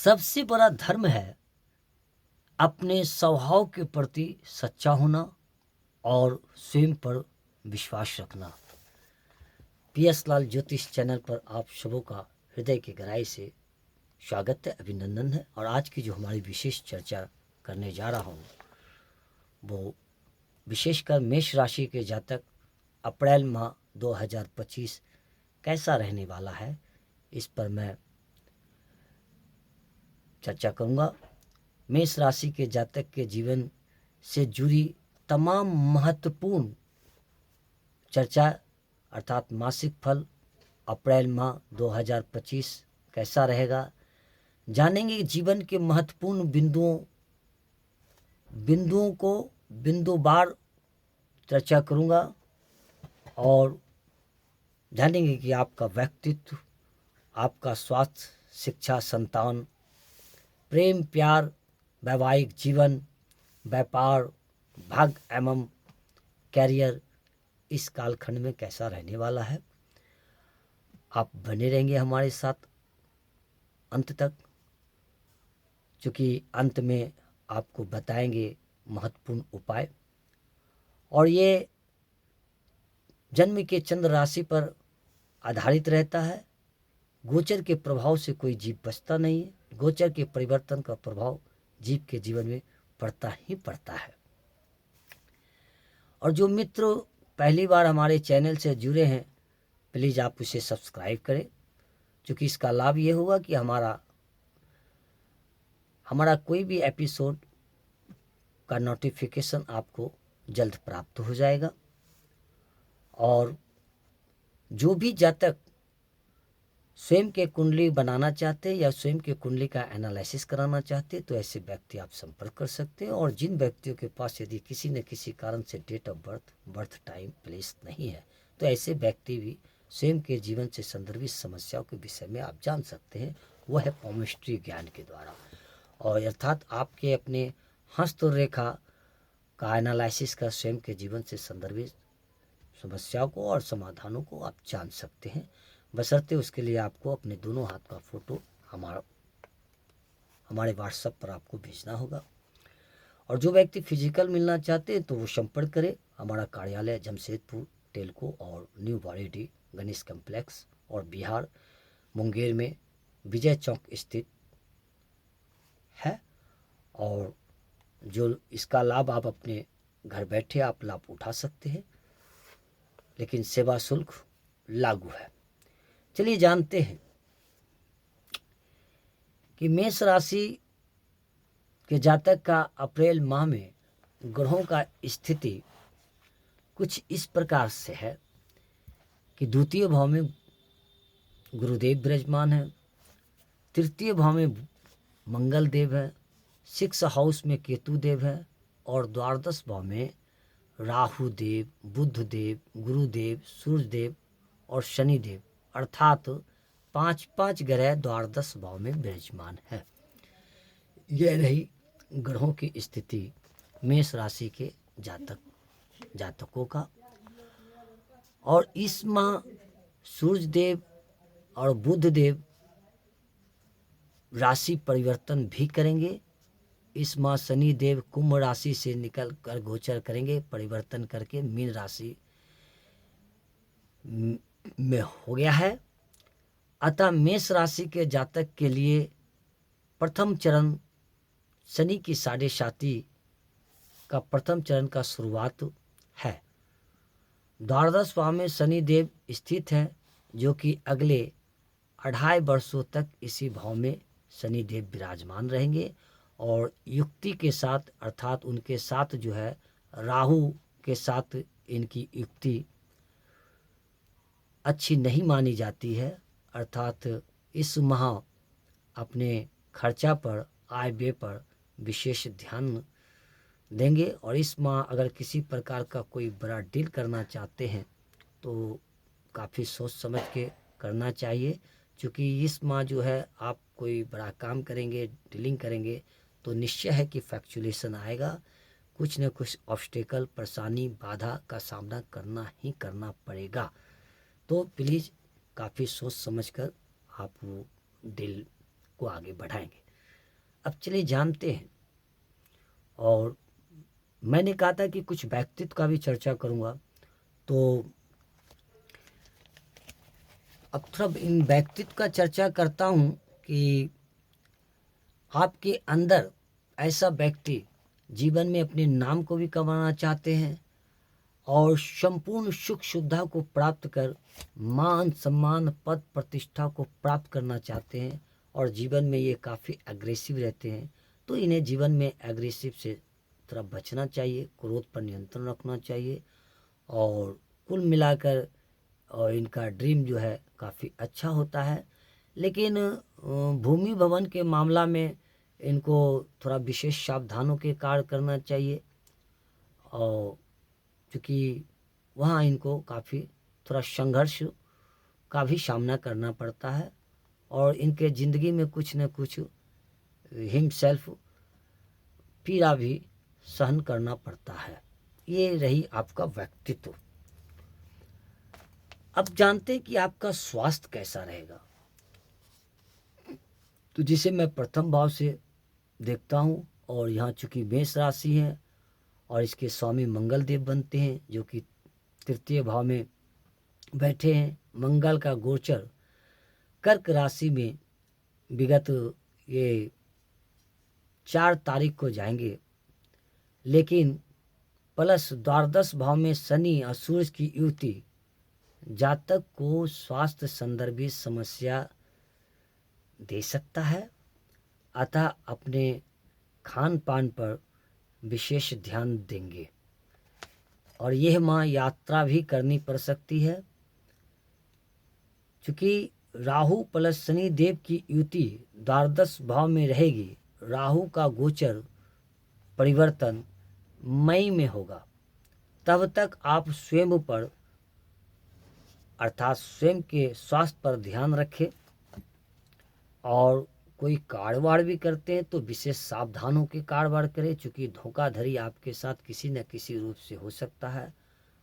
सबसे बड़ा धर्म है अपने स्वभाव के प्रति सच्चा होना और स्वयं पर विश्वास रखना। पीएस लाल ज्योतिष चैनल पर आप सबों का हृदय की गहराई से स्वागत है, अभिनंदन है। और आज की जो हमारी विशेष चर्चा करने जा रहा हूँ वो विशेषकर मेष राशि के जातक अप्रैल माह 2025 कैसा रहने वाला है, इस पर मैं चर्चा करूँगा। मेष राशि के जातक के जीवन से जुड़ी तमाम महत्वपूर्ण चर्चा अर्थात मासिक फल अप्रैल माह 2025 कैसा रहेगा, जानेंगे। जीवन के महत्वपूर्ण बिंदुओं को बिंदुवार चर्चा करूँगा और जानेंगे कि आपका व्यक्तित्व, आपका स्वास्थ्य, शिक्षा, संतान, प्रेम, प्यार, वैवाहिक जीवन, व्यापार, भाग्य एवं कैरियर इस कालखंड में कैसा रहने वाला है। आप बने रहेंगे हमारे साथ अंत तक, क्योंकि अंत में आपको बताएंगे महत्वपूर्ण उपाय। और ये जन्म के चंद्र राशि पर आधारित रहता है। गोचर के प्रभाव से कोई जीव बचता नहीं है। गोचर के परिवर्तन का प्रभाव जीव के जीवन में पड़ता ही पड़ता है। और जो मित्र पहली बार हमारे चैनल से जुड़े हैं, प्लीज़ आप उसे सब्सक्राइब करें, क्योंकि इसका लाभ ये होगा कि हमारा कोई भी एपिसोड का नोटिफिकेशन आपको जल्द प्राप्त हो जाएगा। और जो भी जातक स्वयं के कुंडली बनाना चाहते हैं या स्वयं के कुंडली का एनालिसिस कराना चाहते हैं, तो ऐसे व्यक्ति आप संपर्क कर सकते हैं। और जिन व्यक्तियों के पास यदि किसी न किसी कारण से date of birth time place नहीं है, तो ऐसे व्यक्ति भी स्वयं के जीवन से संदर्भित समस्याओं के विषय में आप जान सकते हैं। वह है पॉमिस्ट्री ज्ञान के द्वारा। और अर्थात आपके अपने हस्त रेखा का एनालिसिस कर स्वयं के जीवन से संदर्भित समस्याओं को और समाधानों को आप जान सकते हैं। बशर्ते उसके लिए आपको अपने दोनों हाथ का फोटो हमारे व्हाट्सएप पर आपको भेजना होगा। और जो व्यक्ति फिजिकल मिलना चाहते हैं तो वो संपर्क करें। हमारा कार्यालय जमशेदपुर टेलको और न्यू बाड़ीडीह गणेश कम्प्लेक्स और बिहार मुंगेर में विजय चौक स्थित है। और जो इसका लाभ आप अपने घर बैठे आप लाभ उठा सकते हैं, लेकिन सेवा शुल्क लागू है। चलिए जानते हैं कि मेष राशि के जातक का अप्रैल माह में ग्रहों का स्थिति कुछ इस प्रकार से है कि द्वितीय भाव में गुरुदेव विराजमान है, तृतीय भाव में मंगल देव है, 6 हाउस में केतु देव है और द्वादश भाव में राहु देव, बुध देव, गुरुदेव, सूर्य देव और शनि देव अर्थात 5 ग्रह द्वादश भाव में विराजमान है। यह रही ग्रहों की स्थिति मेष राशि के जातकों का। और इस माह सूर्य देव और बुध देव राशि परिवर्तन भी करेंगे। इस माह शनि देव कुंभ राशि से निकल कर गोचर करेंगे, परिवर्तन करके मीन राशि में हो गया है। अतः मेष राशि के जातक के लिए प्रथम चरण शनि की 7.5 का प्रथम चरण का शुरुआत है। द्वादश भाव में शनि देव स्थित है, जो कि अगले 2.5 वर्षों तक इसी भाव में शनि देव विराजमान रहेंगे। और युक्ति के साथ अर्थात उनके साथ जो है राहु के साथ इनकी युक्ति अच्छी नहीं मानी जाती है। अर्थात इस माह अपने खर्चा पर, आय व्यय पर विशेष ध्यान देंगे। और इस माह अगर किसी प्रकार का कोई बड़ा डील करना चाहते हैं तो काफ़ी सोच समझ के करना चाहिए, क्योंकि इस माह जो है आप कोई बड़ा काम करेंगे, डीलिंग करेंगे तो निश्चय है कि फैक्चुलेशन आएगा। कुछ न कुछ ऑब्स्टेकल, परेशानी, बाधा का सामना करना ही करना पड़ेगा। तो प्लीज़ काफ़ी सोच समझकर आप वो डील को आगे बढ़ाएंगे। अब चलिए जानते हैं। और मैंने कहा था कि कुछ व्यक्तित्व का भी चर्चा करूँगा, तो अब थोड़ा इन व्यक्तित्व का चर्चा करता हूँ कि आपके अंदर ऐसा व्यक्ति जीवन में अपने नाम को भी कमाना चाहते हैं और संपूर्ण सुख सुविधा को प्राप्त कर मान सम्मान पद प्रतिष्ठा को प्राप्त करना चाहते हैं और जीवन में ये काफ़ी एग्रेसिव रहते हैं। तो इन्हें जीवन में एग्रेसिव से थोड़ा बचना चाहिए, क्रोध पर नियंत्रण रखना चाहिए और कुल मिलाकर और इनका ड्रीम जो है काफ़ी अच्छा होता है। लेकिन भूमि भवन के मामला में इनको थोड़ा विशेष सावधानों के कार्य करना चाहिए और क्योंकि वहाँ इनको काफ़ी थोड़ा संघर्ष का भी सामना करना पड़ता है और इनके ज़िंदगी में कुछ न कुछ हिमसेल्फ पीड़ा भी सहन करना पड़ता है। ये रही आपका व्यक्तित्व। अब जानते हैं कि आपका स्वास्थ्य कैसा रहेगा। तो जिसे मैं प्रथम भाव से देखता हूँ और यहाँ चूँकि मेष राशि है और इसके स्वामी मंगल देव बनते हैं जो कि तृतीय भाव में बैठे हैं। मंगल का गोचर कर्क राशि में विगत ये 4 तारीख को जाएंगे, लेकिन प्लस द्वादश भाव में शनि और सूर्य की युति जातक को स्वास्थ्य संदर्भी समस्या दे सकता है। अतः अपने खान पान पर विशेष ध्यान देंगे और यह माह यात्रा भी करनी पड़ सकती है। चूँकि राहु प्लस शनि देव की युति द्वादश भाव में रहेगी, राहु का गोचर परिवर्तन मई में होगा। तब तक आप स्वयं पर अर्थात स्वयं के स्वास्थ्य पर ध्यान रखें और कोई कारोबार भी करते हैं तो विशेष सावधान होकर कारोबार करें, चूँकि धोखाधड़ी आपके साथ किसी न किसी रूप से हो सकता है।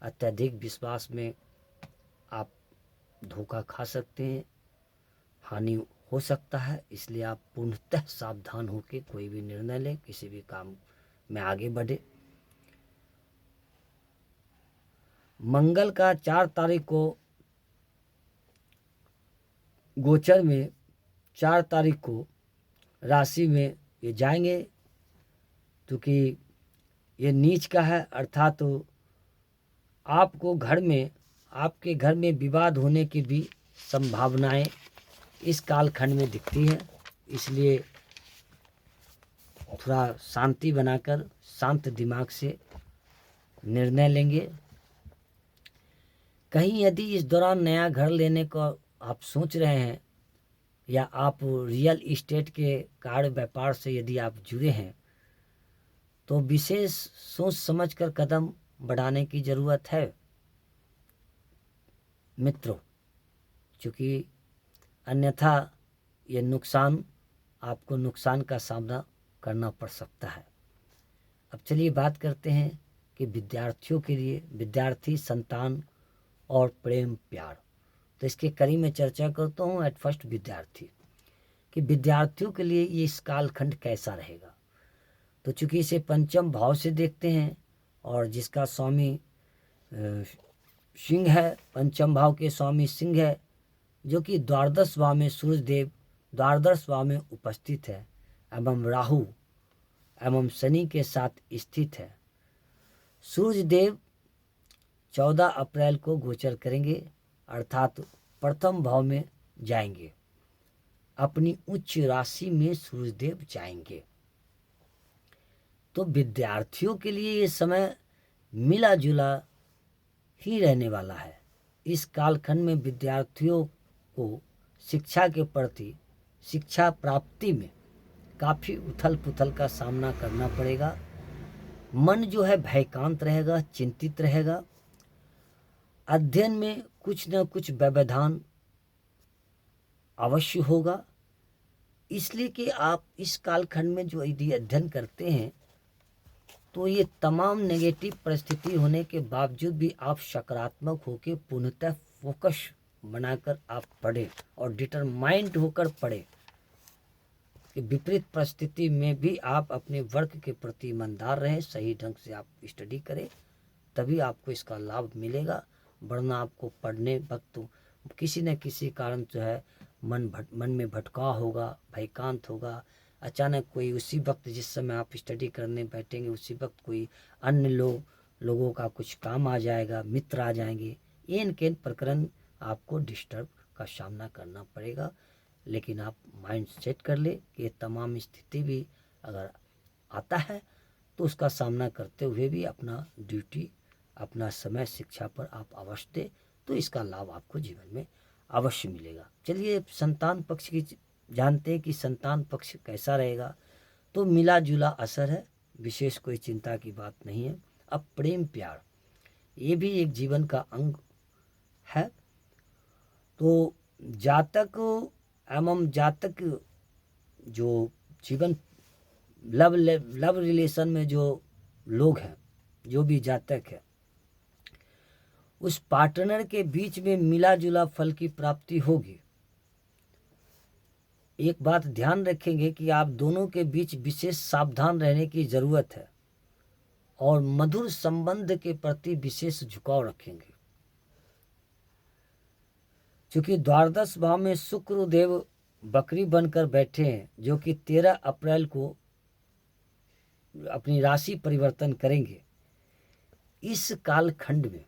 अत्यधिक विश्वास में आप धोखा खा सकते हैं, हानि हो सकता है, इसलिए आप पूर्णतः सावधान होकर कोई भी निर्णय लें, किसी भी काम में आगे बढ़े। मंगल का 4 तारीख को गोचर में 4 तारीख को राशि में ये जाएंगे, क्योंकि ये नीच का है, अर्थात तो आपको आपके घर में विवाद होने की भी संभावनाएं इस कालखंड में दिखती है। इसलिए थोड़ा शांति बनाकर शांत दिमाग से निर्णय लेंगे। कहीं यदि इस दौरान नया घर लेने को आप सोच रहे हैं या आप रियल इस्टेट के कार्य व्यापार से यदि आप जुड़े हैं तो विशेष सोच समझकर कदम बढ़ाने की ज़रूरत है मित्रों, क्योंकि अन्यथा ये आपको नुकसान का सामना करना पड़ सकता है। अब चलिए बात करते हैं कि विद्यार्थियों के लिए, विद्यार्थी, संतान और प्रेम प्यार, तो इसके करीब में चर्चा करता हूँ। एट फर्स्ट विद्यार्थी, कि विद्यार्थियों के लिए ये इस कालखंड कैसा रहेगा। तो चूंकि इसे पंचम भाव से देखते हैं और जिसका स्वामी सिंह है, पंचम भाव के स्वामी सिंह है, जो कि द्वादश भाव में सूर्य देव द्वादश भाव में उपस्थित है एवं राहु एवं शनि के साथ स्थित है। सूर्य देव 14 अप्रैल को गोचर करेंगे, अर्थात प्रथम भाव में जाएंगे, अपनी उच्च राशि में सूर्य देव जाएंगे। तो विद्यार्थियों के लिए ये समय मिला जुला ही रहने वाला है। इस कालखंड में विद्यार्थियों को शिक्षा के प्रति, शिक्षा प्राप्ति में काफ़ी उथल पुथल का सामना करना पड़ेगा। मन जो है भयकांत रहेगा, चिंतित रहेगा। अध्ययन में कुछ न कुछ व्यवधान अवश्य होगा, इसलिए कि आप इस कालखंड में जो यदि अध्ययन करते हैं तो ये तमाम नेगेटिव परिस्थिति होने के बावजूद भी आप सकारात्मक होकर पूर्णतः फोकस बनाकर आप पढ़ें और डिटरमाइंड होकर पढ़ें कि विपरीत परिस्थिति में भी आप अपने वर्क के प्रति ईमानदार रहें, सही ढंग से आप स्टडी करें, तभी आपको इसका लाभ मिलेगा। वरना आपको पढ़ने वक्त किसी न किसी कारण जो है मन में भटकाव होगा, भयकांत होगा। अचानक कोई उसी वक्त जिस समय आप स्टडी करने बैठेंगे उसी वक्त कोई अन्य लोगों का कुछ काम आ जाएगा, मित्र आ जाएंगे, इन प्रकरण आपको डिस्टर्ब का सामना करना पड़ेगा। लेकिन आप माइंड सेट कर ले कि ये तमाम स्थिति भी अगर आता है तो उसका सामना करते हुए भी अपना ड्यूटी, अपना समय शिक्षा पर आप अवश्य दें, तो इसका लाभ आपको जीवन में अवश्य मिलेगा। चलिए संतान पक्ष की जानते हैं कि संतान पक्ष कैसा रहेगा। तो मिला जुला असर है, विशेष कोई चिंता की बात नहीं है। अब प्रेम प्यार ये भी एक जीवन का अंग है। तो जातक एवं जातक जो जीवन लव रिलेशन में जो लोग हैं, जो भी जातक है, उस पार्टनर के बीच में मिला जुला फल की प्राप्ति होगी। एक बात ध्यान रखेंगे कि आप दोनों के बीच विशेष सावधान रहने की जरूरत है और मधुर संबंध के प्रति विशेष झुकाव रखेंगे। चूंकि द्वादश भाव में शुक्र देव बकरी बनकर बैठे हैं, जो कि 13 अप्रैल को अपनी राशि परिवर्तन करेंगे। इस कालखंड में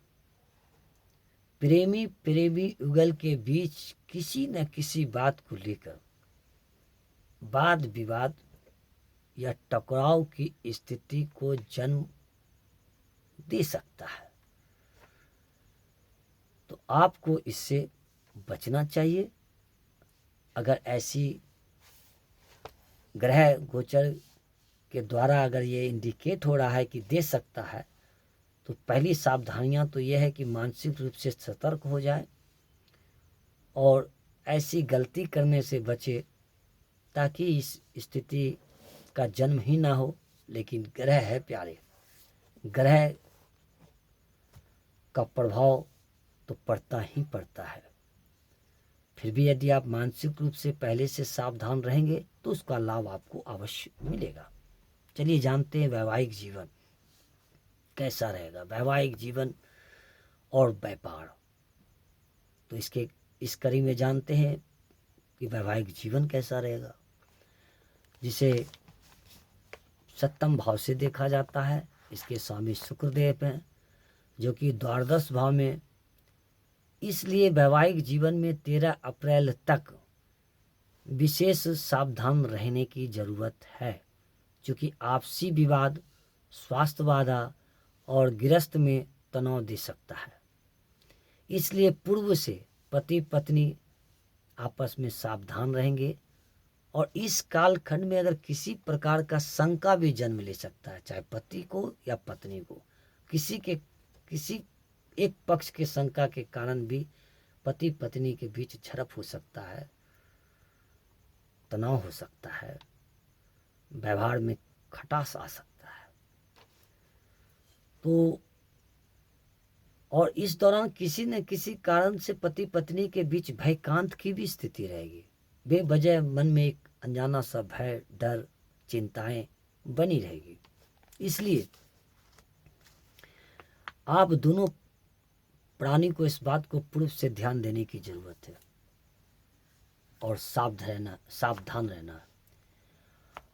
प्रेमी युगल के बीच किसी न किसी बात को लेकर वाद विवाद या टकराव की स्थिति को जन्म दे सकता है। तो आपको इससे बचना चाहिए। अगर ऐसी ग्रह गोचर के द्वारा अगर ये इंडिकेट हो रहा है कि दे सकता है, तो पहली सावधानियां तो यह है कि मानसिक रूप से सतर्क हो जाए और ऐसी गलती करने से बचे ताकि इस स्थिति का जन्म ही ना हो। लेकिन ग्रह है प्यारे, ग्रह का प्रभाव तो पड़ता ही पड़ता है। फिर भी यदि आप मानसिक रूप से पहले से सावधान रहेंगे तो उसका लाभ आपको अवश्य मिलेगा। चलिए जानते हैं वैवाहिक जीवन कैसा रहेगा। वैवाहिक जीवन और व्यापार, तो इस कड़ी में जानते हैं कि वैवाहिक जीवन कैसा रहेगा, जिसे सप्तम भाव से देखा जाता है। इसके स्वामी शुक्रदेव हैं, जो कि द्वादश भाव में। इसलिए वैवाहिक जीवन में 13 अप्रैल तक विशेष सावधान रहने की जरूरत है, क्योंकि आपसी विवाद, स्वास्थ्य बाधा और गृहस्थ में तनाव दे सकता है। इसलिए पूर्व से पति पत्नी आपस में सावधान रहेंगे। और इस कालखंड में अगर किसी प्रकार का शंका भी जन्म ले सकता है, चाहे पति को या पत्नी को, किसी एक पक्ष के शंका के कारण भी पति पत्नी के बीच झड़प हो सकता है, तनाव हो सकता है, व्यवहार में खटास आ सकता है। तो और इस दौरान किसी न किसी कारण से पति पत्नी के बीच भयकांत की भी स्थिति रहेगी। बेवजह मन में एक अनजाना सा भय, डर, चिंताएं बनी रहेगी। इसलिए आप दोनों प्राणी को इस बात को पूर्व से ध्यान देने की जरूरत है और सावधान रहना।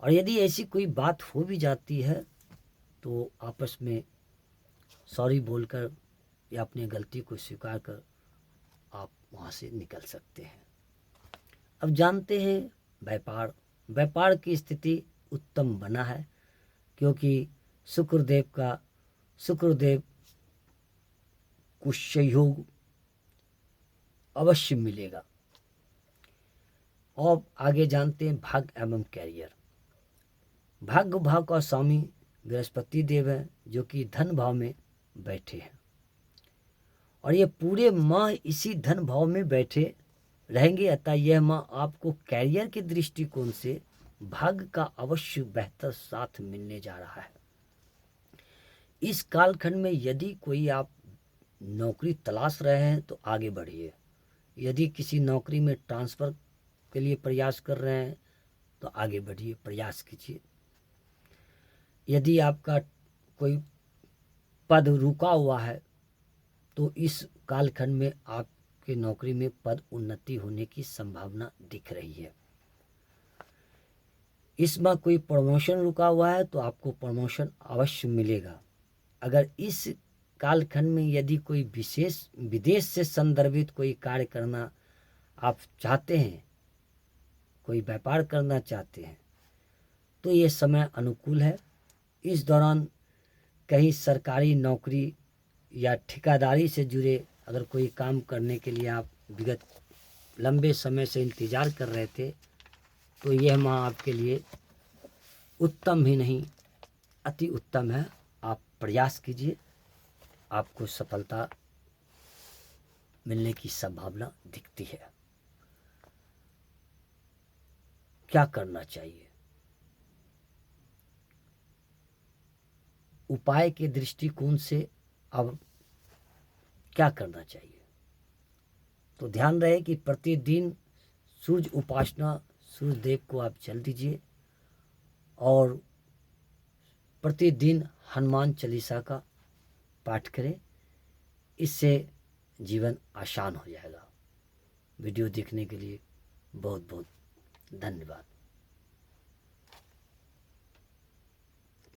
और यदि ऐसी कोई बात हो भी जाती है तो आपस में सॉरी बोलकर या अपनी गलती को स्वीकार कर आप वहाँ से निकल सकते हैं। अब जानते हैं व्यापार की स्थिति उत्तम बना है, क्योंकि शुक्रदेव को सहयोग अवश्य मिलेगा। और आगे जानते हैं भाग्य एवं कैरियर। भाग्य भाव का स्वामी बृहस्पति देव है, जो कि धन भाव में बैठे हैं और ये पूरे माह इसी धन भाव में बैठे रहेंगे। अतः यह माह आपको कैरियर के दृष्टिकोण से भाग्य का अवश्य बेहतर साथ मिलने जा रहा है। इस कालखंड में यदि कोई आप नौकरी तलाश रहे हैं तो आगे बढ़िए। यदि किसी नौकरी में ट्रांसफ़र के लिए प्रयास कर रहे हैं तो आगे बढ़िए, प्रयास कीजिए। यदि आपका कोई पद रुका हुआ है तो इस कालखंड में आपके नौकरी में पद उन्नति होने की संभावना दिख रही है। इसमें कोई प्रमोशन रुका हुआ है तो आपको प्रमोशन अवश्य मिलेगा। अगर इस कालखंड में यदि कोई विशेष विदेश से संदर्भित कोई कार्य करना आप चाहते हैं, कोई व्यापार करना चाहते हैं, तो ये समय अनुकूल है। इस दौरान कहीं सरकारी नौकरी या ठेकेदारी से जुड़े अगर कोई काम करने के लिए आप विगत लंबे समय से इंतज़ार कर रहे थे, तो यह माह आपके लिए उत्तम ही नहीं अति उत्तम है। आप प्रयास कीजिए, आपको सफलता मिलने की संभावना दिखती है। क्या करना चाहिए? उपाय के दृष्टिकोण से अब क्या करना चाहिए? तो ध्यान रहे कि प्रतिदिन सूर्य उपासना, सूर्य देव को आप जल दीजिए और प्रतिदिन हनुमान चालीसा का पाठ करें। इससे जीवन आसान हो जाएगा। वीडियो देखने के लिए बहुत बहुत धन्यवाद।